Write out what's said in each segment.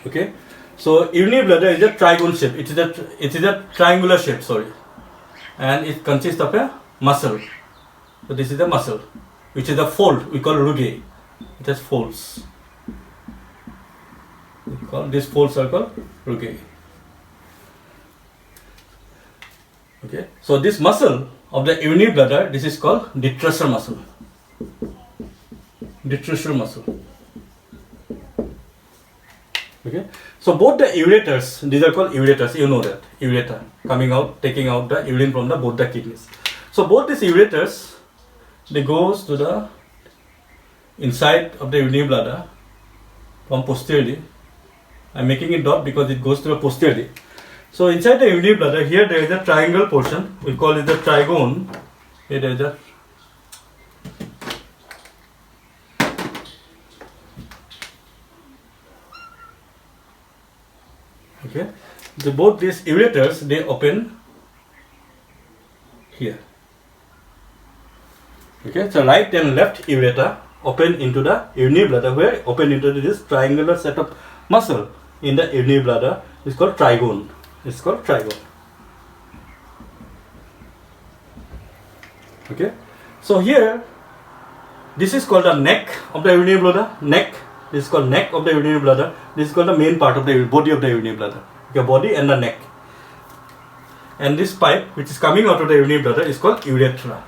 Okay, so urinary bladder is a trigone shape. It is a triangular shape. Sorry, and it consists of a muscle. So this is a muscle, which is a fold. We call rugae. It has folds. These folds are called rugae. Okay, so this muscle of the urinary bladder, this is called detractor muscle. Detractor muscle. Okay, so both the ureters, these are called ureters. You know that ureter coming out, taking out the urine from both the kidneys. So both these ureters, they goes to the inside of the urinary bladder from posteriorly. I'm making it dot because it goes to the posteriorly. So inside the urinary bladder, here there is a triangle portion. We call it the trigone. Here there is a okay. So both these ureters, they open here. Okay, so right and left ureter open into the urinary bladder, where open into this triangular set of muscle in the urinary bladder is called trigone. It's called trigone. Okay, so here this is called the neck of the urinary bladder. Neck. This is called neck of the urinary bladder. This is called the main part of the body of the urinary bladder. Okay, body and the neck. And this pipe which is coming out of the urinary bladder is called urethra.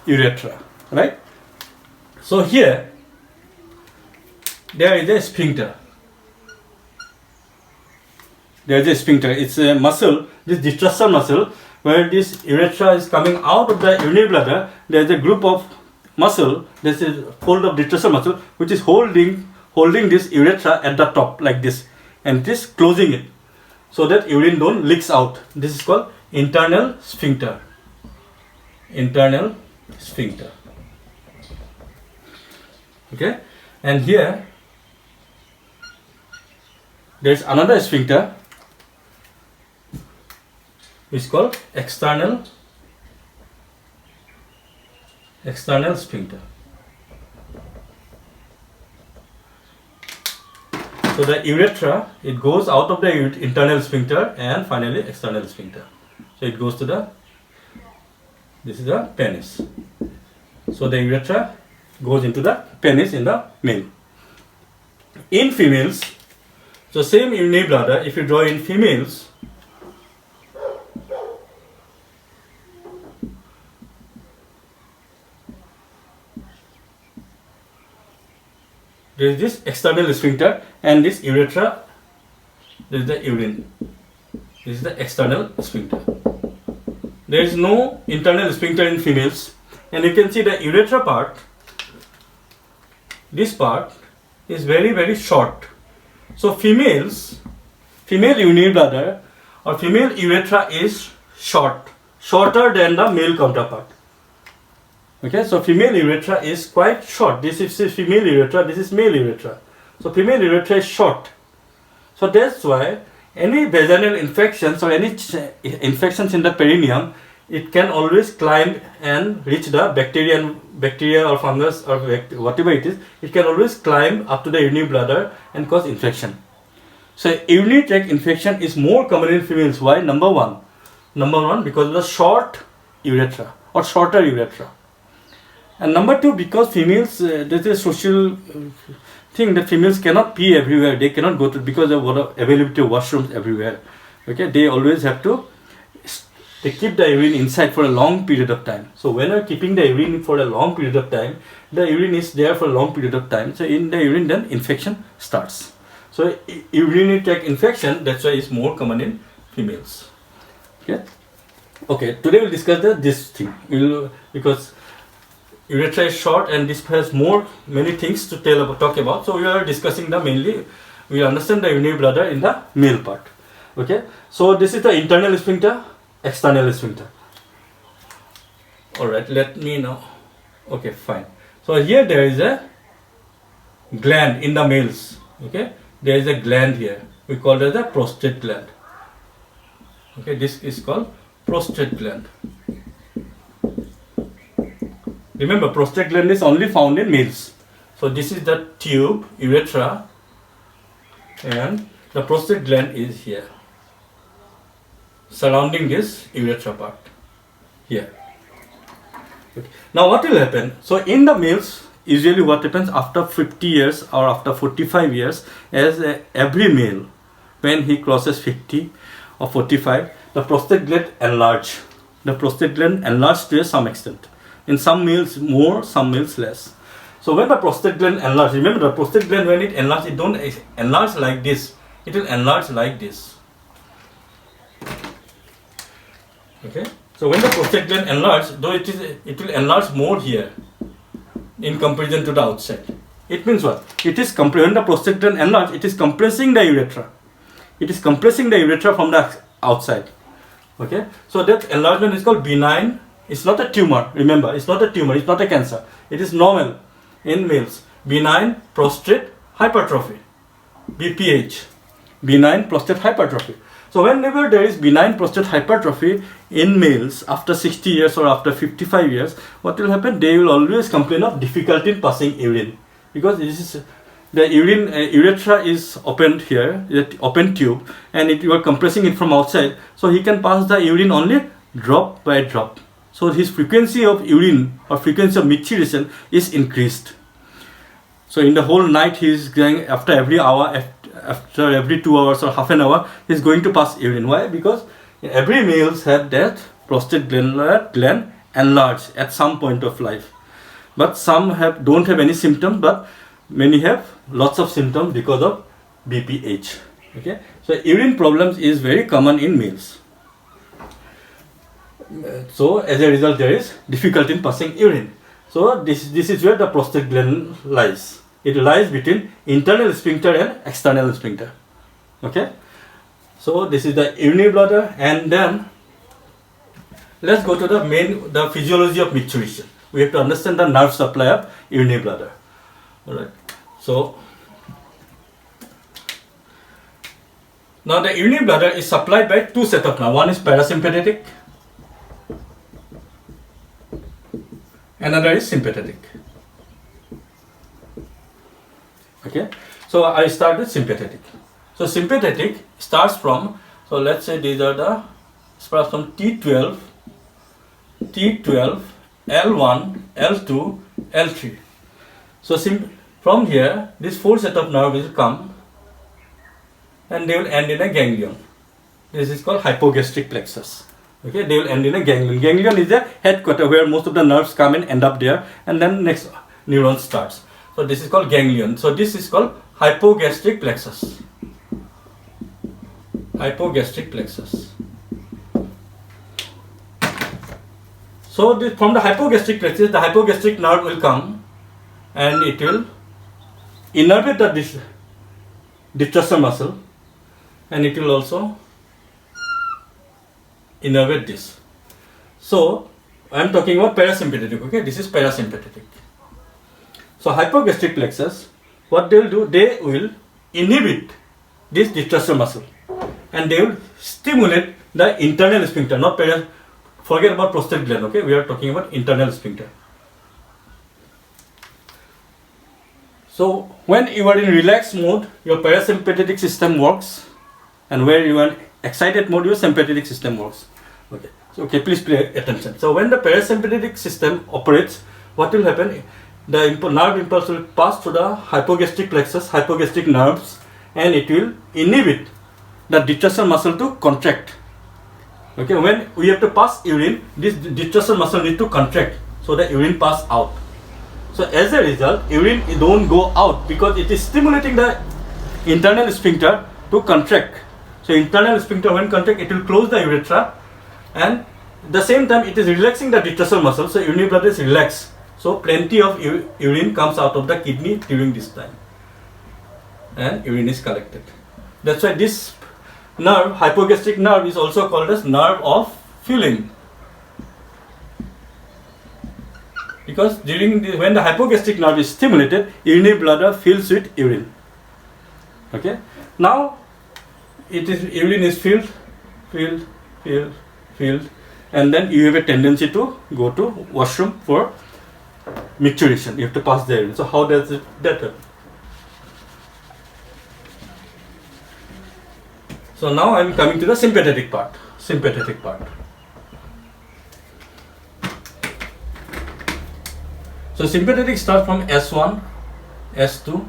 Urethra, right? So here there is a sphincter. There is a sphincter. It's a muscle, this detractor muscle, where this urethra is coming out of the urinary bladder. There is a group of muscle. This is fold of detractor muscle, which is holding this urethra at the top like this, and this closing it so that urine don't leaks out. This is called internal sphincter. Internal sphincter. Okay, and here there is another sphincter. It's called external sphincter. So the urethra, it goes out of the internal sphincter and finally external sphincter. So it goes to this is the penis. So the urethra goes into the penis in the male. In females, so same urinary bladder, if you draw in females, there is this external sphincter and this urethra, there is the urine. This is the external sphincter. There is no internal sphincter in females, and you can see the urethra part. This part is very, very short. So female urinary bladder or female urethra is shorter than the male counterpart. Okay, so female urethra is quite short. This is female urethra, this is male urethra. So female urethra is short. So that's why any vaginal infections or any infections in the perineum, it can always climb and reach the bacteria or fungus or whatever it is. It can always climb up to the urinary bladder and cause infection. So urinary tract infection is more common in females. Why? Number one, because of the short urethra or shorter urethra. And number two, because females, there's a social thing that females cannot pee everywhere. They cannot go to, because of availability of washrooms everywhere. Okay, they always have to, they keep the urine inside for a long period of time. So when you're keeping the urine for a long period of time, the urine is there for a long period of time. So in the urine, then infection starts. So urinary tract infection, that's why it's more common in females. Okay, today we'll discuss this thing. Because urethra is short and this has many things to talk about. So we are discussing we understand the urinary bladder in the male part. Okay, so this is the internal sphincter, external sphincter. Alright, let me know. Okay, fine. So here there is a gland in the males. Okay, there is a gland here. We call it the prostate gland. Okay, this is called prostate gland. Remember, prostate gland is only found in males. So this is the tube, urethra, and the prostate gland is here, surrounding this urethra part here. Okay. Now what will happen? So in the males, usually what happens after 50 years or after 45 years, as every male, when he crosses 50 or 45, the prostate gland enlarge. The prostate gland enlarge to some extent. In some males more, some males less. So when the prostate gland enlarge, remember the prostate gland, when it enlarge, it don't enlarge like this. It will enlarge like this. Okay. So when the prostate gland enlarge, though it will enlarge more here in comparison to the outside. It means what? It is when the prostate gland enlarge, it is compressing the urethra. It is compressing the urethra from the outside. Okay. So that enlargement is called benign. It's not a tumor. Remember, it's not a tumor. It's not a cancer. It is normal in males. Benign prostate hypertrophy. BPH. Benign prostate hypertrophy. So whenever there is benign prostate hypertrophy in males after 60 years or after 55 years, what will happen? They will always complain of difficulty in passing urine, because this is the urethra is opened here, open tube, and you are compressing it from outside, so he can pass the urine only drop by drop. So his frequency of urine or frequency of micturition is increased. So in the whole night he is going, after every hour, after every 2 hours or half an hour, he is going to pass urine. Why? Because every males have that prostate gland enlarged at some point of life. But some don't have any symptoms, but many have lots of symptoms because of BPH. Okay, so urine problems is very common in males. So as a result, there is difficulty in passing urine. So this is where the prostate gland lies. It lies between internal sphincter and external sphincter. Okay, so this is the urinary bladder, and then let's go to the physiology of maturation. We have to understand the nerve supply of urinary bladder. All right. So now the urinary bladder is supplied by two sets of nerves. One is parasympathetic, another is sympathetic. Okay, so I start with sympathetic. So sympathetic starts from, so let's say these are the, starts from T12, L1, L2, L3. So from here, this four set of nerves will come and they will end in a ganglion. This is called hypogastric plexus. Okay, they will end in a ganglion. Ganglion is the headquarter where most of the nerves come and end up there, and then next neuron starts. So this is called ganglion. So this is called hypogastric plexus. Hypogastric plexus. So from the hypogastric plexus, the hypogastric nerve will come and it will innervate the detractor muscle, and it will also innervate this. So I am talking about parasympathetic. Okay, this is parasympathetic. So hypogastric plexus, what they will do, they will inhibit this detractor muscle and they will stimulate the internal sphincter, not forget about prostate gland. Okay, we are talking about internal sphincter. So when you are in relaxed mode, your parasympathetic system works, and where you are in excited mode, your sympathetic system works. Okay, so please pay attention. So when the parasympathetic system operates, what will happen? The nerve impulse will pass through the hypogastric plexus, hypogastric nerves, and it will inhibit the detractor muscle to contract. Okay, when we have to pass urine, this detractor muscle need to contract so the urine pass out. So as a result, urine don't go out because it is stimulating the internal sphincter to contract. So internal sphincter, when contract, it will close the urethra, and at the same time it is relaxing the detractor muscle, so urinary bladder is relaxed. So plenty of urine comes out of the kidney during this time, and urine is collected. That's why this nerve, hypogastric nerve, is also called as nerve of filling, because when the hypogastric nerve is stimulated, urinary bladder fills with urine. Okay, now urine is filled, and then you have a tendency to go to washroom for micturition. You have to pass the urine. So how does that happen? So now I am coming to the sympathetic part. Sympathetic part. So sympathetic starts from S1, S2,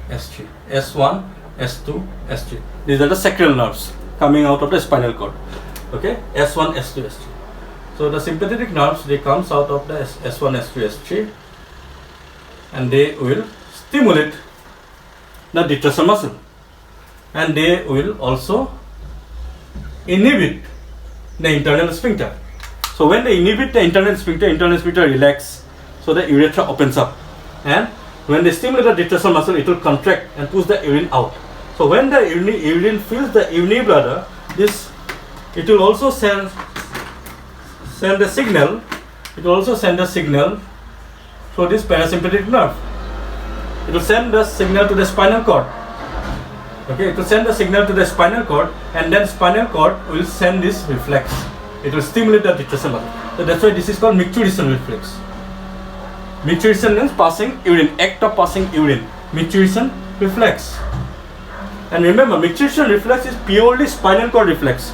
S3. S1, S2, S3. These are the sacral nerves coming out of the spinal cord. Okay, S1, S2, S3. So the sympathetic nerves, they comes out of the S1, S2, S3, and they will stimulate the detractor muscle, and they will also inhibit the internal sphincter. So when they inhibit the internal sphincter relax, so the urethra opens up, and when they stimulate the detractor muscle, it will contract and push the urine out. So when the urine fills the urinary bladder, it will also send a signal. It will also send a signal through this parasympathetic nerve. It will send the signal to the spinal cord. Okay, it will send the signal to the spinal cord, and then spinal cord will send this reflex. It will stimulate the detractor muscle. So that's why this is called micturition reflex. Micturition means passing urine, act of passing urine. Micturition reflex. And remember, micturition reflex is purely spinal cord reflex.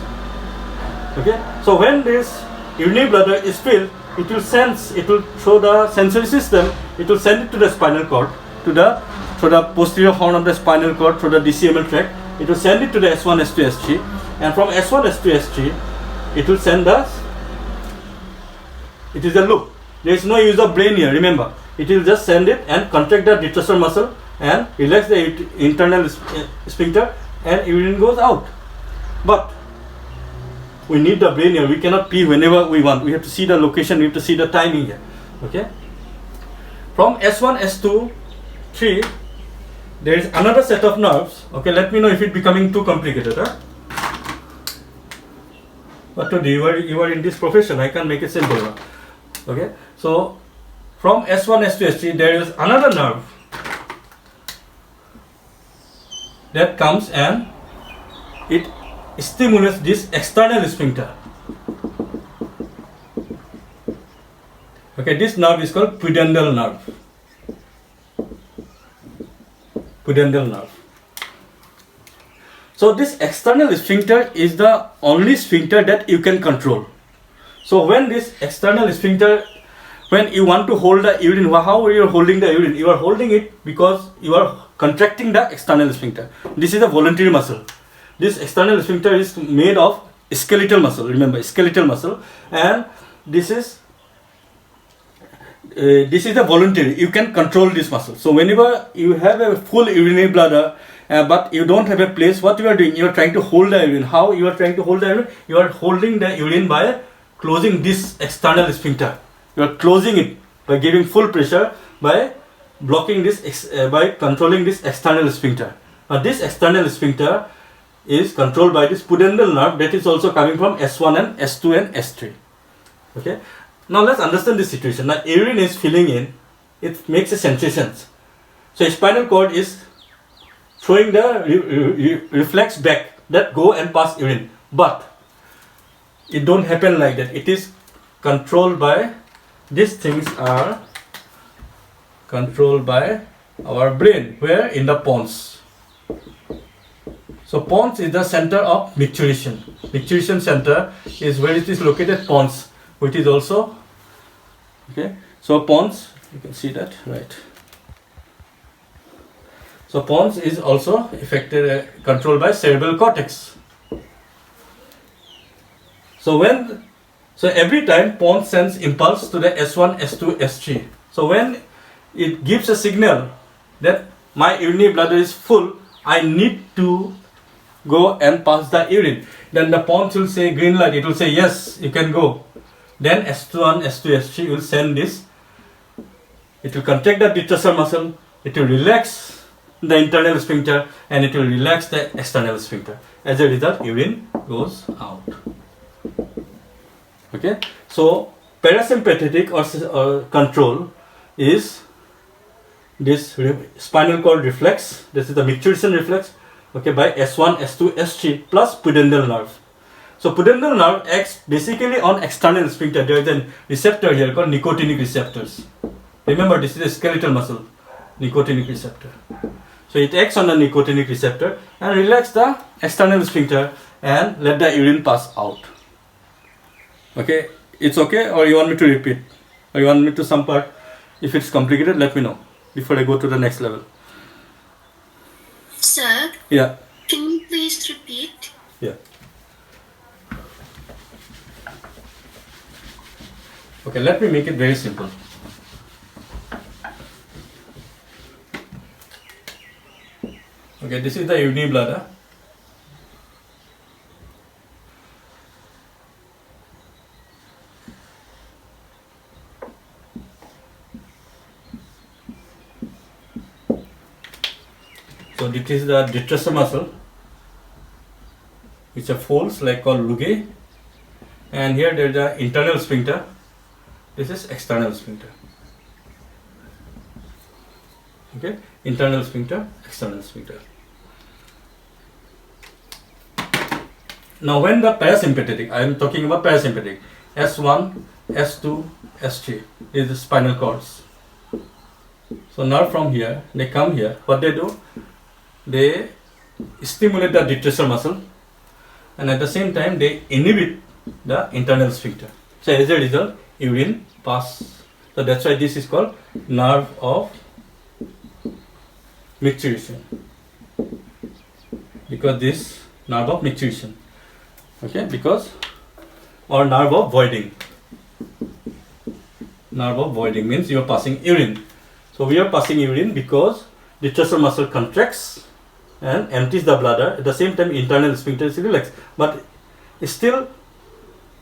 Okay, so when this urinary bladder is filled, it will through the sensory system, it will send it to the spinal cord, through the posterior horn of the spinal cord, through the DCML tract. It will send it to the S1, S2, S3, and from S1, S2, S3, it will send us. It is a loop. There is no use of brain here. Remember, it will just send it and contract the detractor muscle and relax the internal sphincter, and urine goes out. But we need the brain here. We cannot pee whenever we want. We have to see the location. We have to see the timing here. Okay. From S1, S2, 3, there is another set of nerves. Okay. Let me know if it's becoming too complicated. Huh? What to do? You are in this profession. I can make it simple. Huh? Okay. So from S1, S2, S3, there is another nerve that comes and it stimulates this external sphincter. Okay, this nerve is called pudendal nerve. Pudendal nerve. So this external sphincter is the only sphincter that you can control. So when this external sphincter, when you want to hold the urine, how are you holding the urine? You are holding it because you are contracting the external sphincter. This is a voluntary muscle. This external sphincter is made of skeletal muscle. Remember, skeletal muscle, and this is a voluntary. You can control this muscle. So whenever you have a full urinary bladder, but you don't have a place, what you are doing? You are trying to hold the urine. How you are trying to hold the urine? You are holding the urine by closing this external sphincter. You are closing it by giving full pressure, by blocking this, by controlling this external sphincter. Now this external sphincter is controlled by this pudendal nerve that is also coming from S1 and S2 and S3. Okay. Now let's understand this situation. Now urine is filling in, it makes a sensation. So spinal cord is throwing the reflex back that go and pass urine, but it don't happen like that. It is controlled by, these things are controlled by our brain, where in the pons. So pons is the center of micturition. Micturition center is where it is located, pons, which is also, okay. So pons, you can see that, right. So pons is also affected, controlled by cerebral cortex. So every time pons sends impulse to the S1, S2, S3. So when it gives a signal that my urinary bladder is full, I need to go and pass the urine, then the pons will say green light. It will say yes, you can go. Then S1, S2, S3 will send this. It will contract the detractor muscle. It will relax the internal sphincter, and it will relax the external sphincter. As a result, urine goes out. Okay. So parasympathetic or control is this spinal cord reflex. This is the micturition reflex. Okay, by S1, S2, S3 plus pudendal nerve. So pudendal nerve acts basically on external sphincter. There is a receptor here called nicotinic receptors. Remember, this is a skeletal muscle, nicotinic receptor. So it acts on the nicotinic receptor and relax the external sphincter and let the urine pass out. Okay, it's okay, or you want me to repeat, or you want me to some part? If it's complicated, let me know before I go to the next level. Sir? Yeah. Can you please repeat? Yeah. Okay, let me make it very simple. Okay, this is the urinary bladder. So this is the detractor muscle, which are folds like called lugae, and here there is the internal sphincter. This is external sphincter. Okay, internal sphincter, external sphincter. Now when the parasympathetic, I am talking about parasympathetic, S1, S2, S3 is the spinal cords. So nerve from here, they come here. What they do? They stimulate the detractor muscle, and at the same time they inhibit the internal sphincter. So as a result, urine pass. So that's why this is called nerve of micturition, because this nerve of micturition. Okay, because, or nerve of voiding. Nerve of voiding means you are passing urine. So we are passing urine because detractor muscle contracts and empties the bladder. At the same time, internal sphincter is relaxed. But still,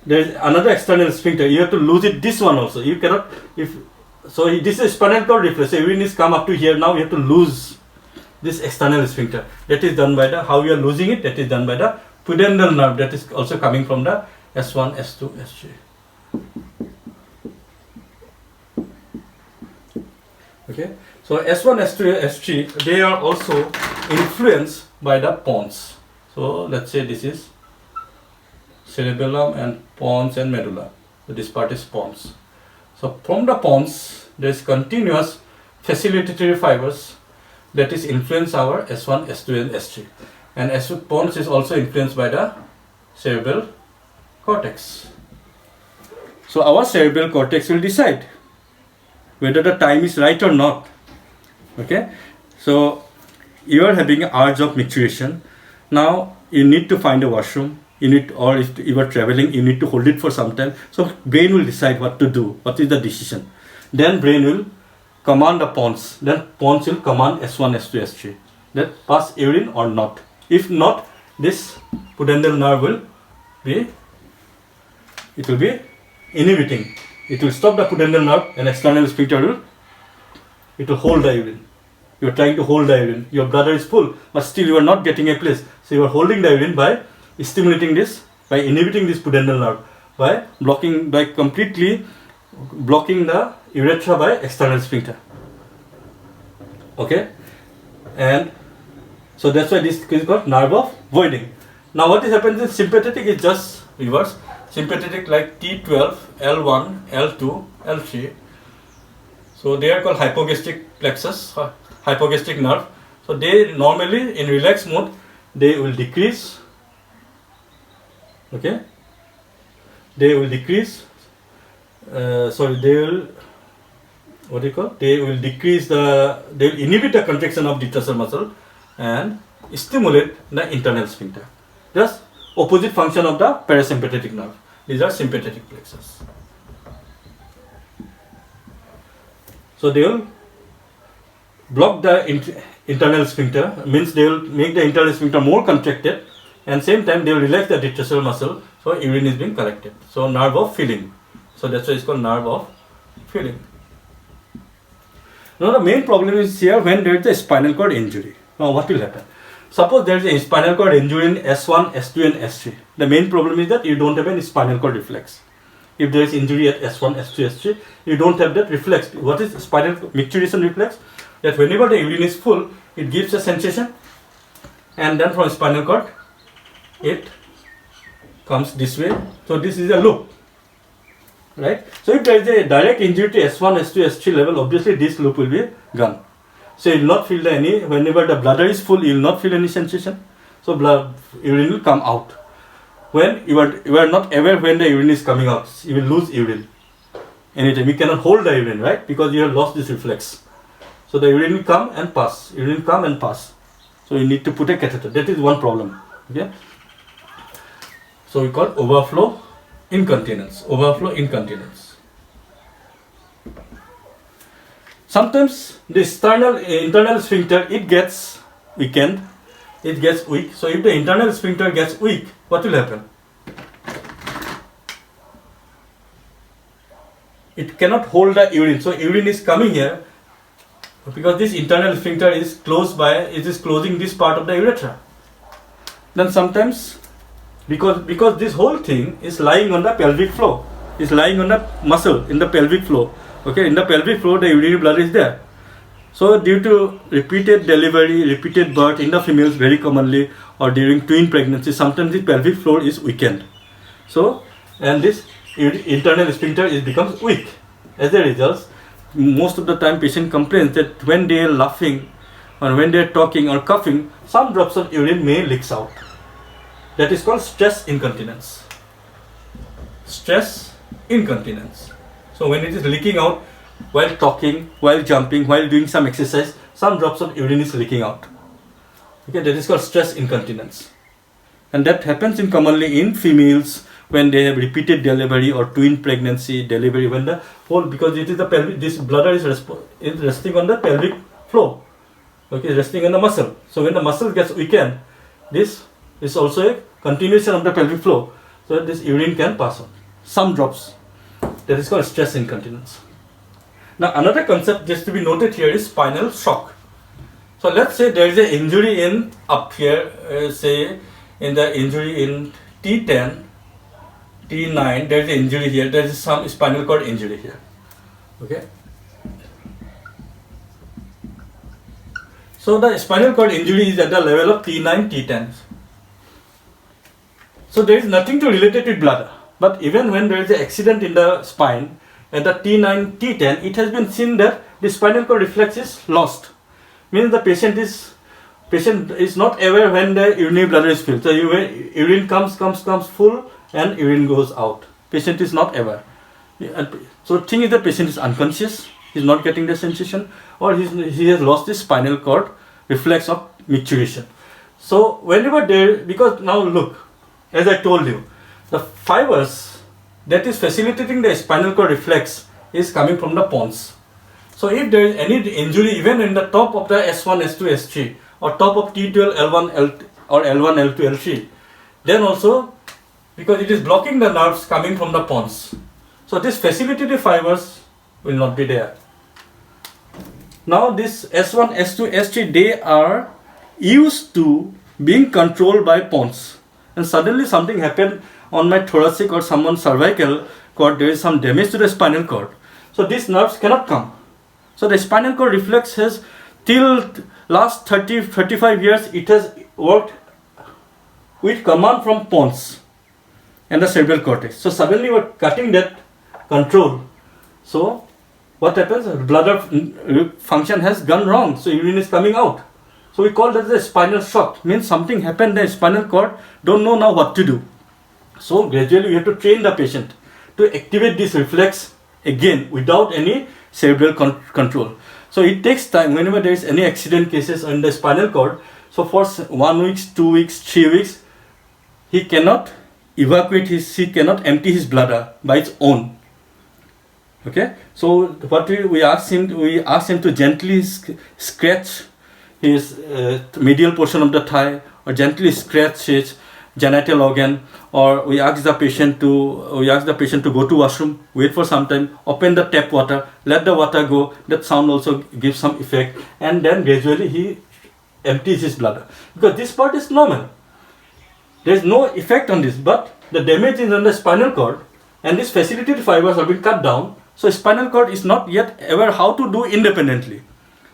there is another external sphincter. You have to lose it. This one also. You cannot. This is spinal cord reflex. So urine is come up to here. Now you have to lose this external sphincter. That is done by the, how you are losing it. That is done by the pudendal nerve. That is also coming from the S1, S2, S3. Okay. So S1, S2, S3, they are also influenced by the pons. So let's say this is cerebellum and pons and medulla. So this part is pons. So from the pons, there is continuous facilitatory fibers that is influence our S1, S2 and S3. And S2 pons is also influenced by the cerebral cortex. So our cerebral cortex will decide whether the time is right or not. Okay, so you are having an urge of maturation. Now you need to find a washroom. You need, or if you are traveling, you need to hold it for some time. So brain will decide what to do. What is the decision? Then brain will command the pons. Then pons will command S1, S2, S3. That pass urine or not. If not, this pudendal nerve will be inhibiting. It will stop the pudendal nerve, and external sphincter will hold the urine. You are trying to hold the urine. Your bladder is full, but still you are not getting a place. So you are holding the urine by stimulating this, by inhibiting this pudendal nerve, by completely blocking the urethra by external sphincter. Okay, and so that's why this is called nerve of voiding. Now what is happening in sympathetic is just reverse. Sympathetic like T12, L1, L2, L3. So they are called hypogastric plexus, hypogastric nerve. So they normally in relaxed mode, they will decrease. Okay, they will decrease. They will, what do you call? They will decrease the, they will inhibit the contraction of detractor muscle and stimulate the internal sphincter. Just opposite function of the parasympathetic nerve. These are sympathetic plexus. So they will block the internal sphincter, means they will make the internal sphincter more contracted, and same time they will relax the detractor muscle, so urine is being collected. So nerve of feeling. So that's why it's called nerve of feeling. Now the main problem is here when there is a spinal cord injury. Now what will happen? Suppose there is a spinal cord injury in S1, S2 and S3. The main problem is that you don't have any spinal cord reflex. If there is injury at S1, S2, S3, you don't have that reflex. What is spinal micturition reflex? That whenever the urine is full, it gives a sensation, and then from spinal cord, it comes this way. So this is a loop. right? So if there is a direct injury to S1, S2, S3 level, obviously this loop will be gone. So you will not feel any, whenever the bladder is full, you will not feel any sensation. So urine will come out. When you are not aware when the urine is coming out, you will lose urine. Anytime. You cannot hold the urine, right? Because you have lost this reflex. So the urine will come and pass. Urine come and pass. So you need to put a catheter. That is one problem. Okay. So we call overflow incontinence. Overflow incontinence. Sometimes the internal sphincter, it gets weakened. It gets weak. So if the internal sphincter gets weak, what will happen? It cannot hold the urine. So urine is coming here because this internal sphincter is closed by, it is closing this part of the urethra. Then sometimes, because this whole thing is lying on the pelvic floor, is lying on the muscle in the pelvic floor. Okay, in the pelvic floor, the urinary bladder is there. So due to repeated delivery, repeated birth in the females very commonly, or during twin pregnancy, sometimes the pelvic floor is weakened. So, and this internal sphincter becomes weak. As a result, most of the time patient complains that when they are laughing or when they are talking or coughing, some drops of urine may leaks out. That is called stress incontinence. Stress incontinence. So when it is leaking out while talking, while jumping, while doing some exercise, some drops of urine is leaking out. Okay, that is called stress incontinence. And that happens commonly in females when they have repeated delivery or twin pregnancy delivery, when the whole, because it is the pelvic, this bladder is resting on the pelvic floor. Okay, resting on the muscle. So when the muscle gets weakened, this is also a continuation of the pelvic floor. So this urine can pass on. Some drops. That is called stress incontinence. Now another concept just to be noted here is spinal shock. So let's say there is an injury in up here, say in the injury in T10, T9, there is an injury here, there is some spinal cord injury here. Okay. So the spinal cord injury is at the level of T9, T10. So there is nothing to relate it with bladder. But even when there is an accident in the spine, at the T9, T10, it has been seen that the spinal cord reflex is lost. Means the patient is not aware when the urinary bladder is filled. So urine comes full and urine goes out. Patient is not aware. So thing is the patient is unconscious, he is not getting the sensation, or he has lost his spinal cord reflex of micturition. So whenever there, because now look, as I told you, the fibers that is facilitating the spinal cord reflex is coming from the pons. So if there is any injury even in the top of the S1, S2, S3 or top of T12, L1, L2 or L1, L2, L3, then also because it is blocking the nerves coming from the pons. So this facilitative fibers will not be there. Now this S1, S2, S3, they are used to being controlled by pons. And suddenly something happened on my thoracic or someone's cervical cord, there is some damage to the spinal cord. So these nerves cannot come. So the spinal cord reflex has till last 35 years, it has worked with command from pons and the cerebral cortex. So suddenly we are cutting that control. So what happens? Bladder function has gone wrong. So urine is coming out. So we call that the spinal shock. Means something happened, the spinal cord don't know now what to do. So gradually we have to train the patient to activate this reflex again without any cerebral control. So it takes time whenever there is any accident cases on the spinal cord. So for 1 week, 2 weeks, 3 weeks, he cannot he cannot empty his bladder by its own. Okay. So what we ask him to gently scratch his medial portion of the thigh, or gently scratch his genital organ, or we ask the patient to go to washroom, wait for some time, open the tap water, let the water go. That sound also gives some effect, and then gradually he empties his bladder, because this part is normal. There is no effect on this, but the damage is on the spinal cord, and these facilitated fibers have been cut down. So spinal cord is not yet aware how to do independently.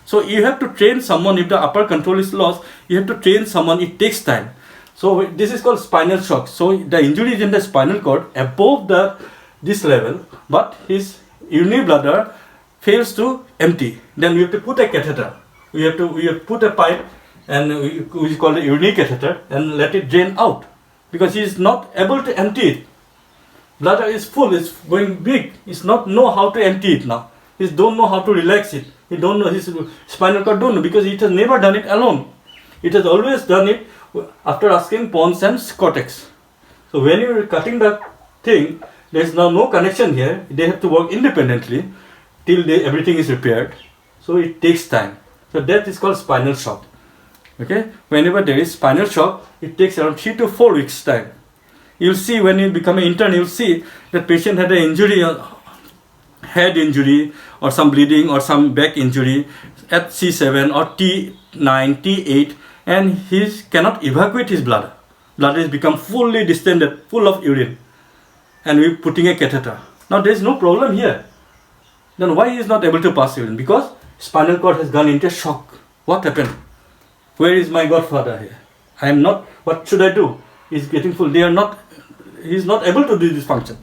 So you have to train someone. If the upper control is lost, you have to train someone. It takes time. So this is called spinal shock. So the injury is in the spinal cord above this level, but his urinary bladder fails to empty. Then we have to put a catheter. We have to put a pipe, and we call it urinary catheter, and let it drain out, because he is not able to empty it. Bladder is full, it's going big. He's not know how to empty it now. He don't know how to relax it. He don't know, his spinal cord don't know, because it has never done it alone. It has always done it after asking pons and cortex. So when you are cutting the thing, there is now no connection here. They have to work independently till everything is repaired. So it takes time. So that is called spinal shock. Okay, whenever there is spinal shock, it takes around 3 to 4 weeks time. You'll see when you become an intern, you'll see that patient had an injury, head injury, or some bleeding, or some back injury at C7 or T9, T8, and he cannot evacuate his bladder. Bladder has become fully distended, full of urine, and we're putting a catheter. Now there is no problem here. Then why he is not able to pass urine? Because spinal cord has gone into shock. What happened? Where is my godfather here? I am not. What should I do? He's getting full. He is not able to do this function.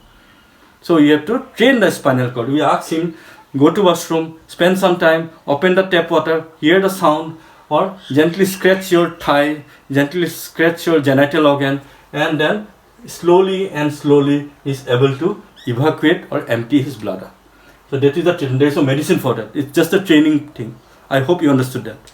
So you have to train the spinal cord. We ask him, go to washroom, spend some time, open the tap water, hear the sound, or gently scratch your thigh, gently scratch your genital organ, and then slowly is able to evacuate or empty his bladder. So that is the training. There is no medicine for that. It's just a training thing. I hope you understood that.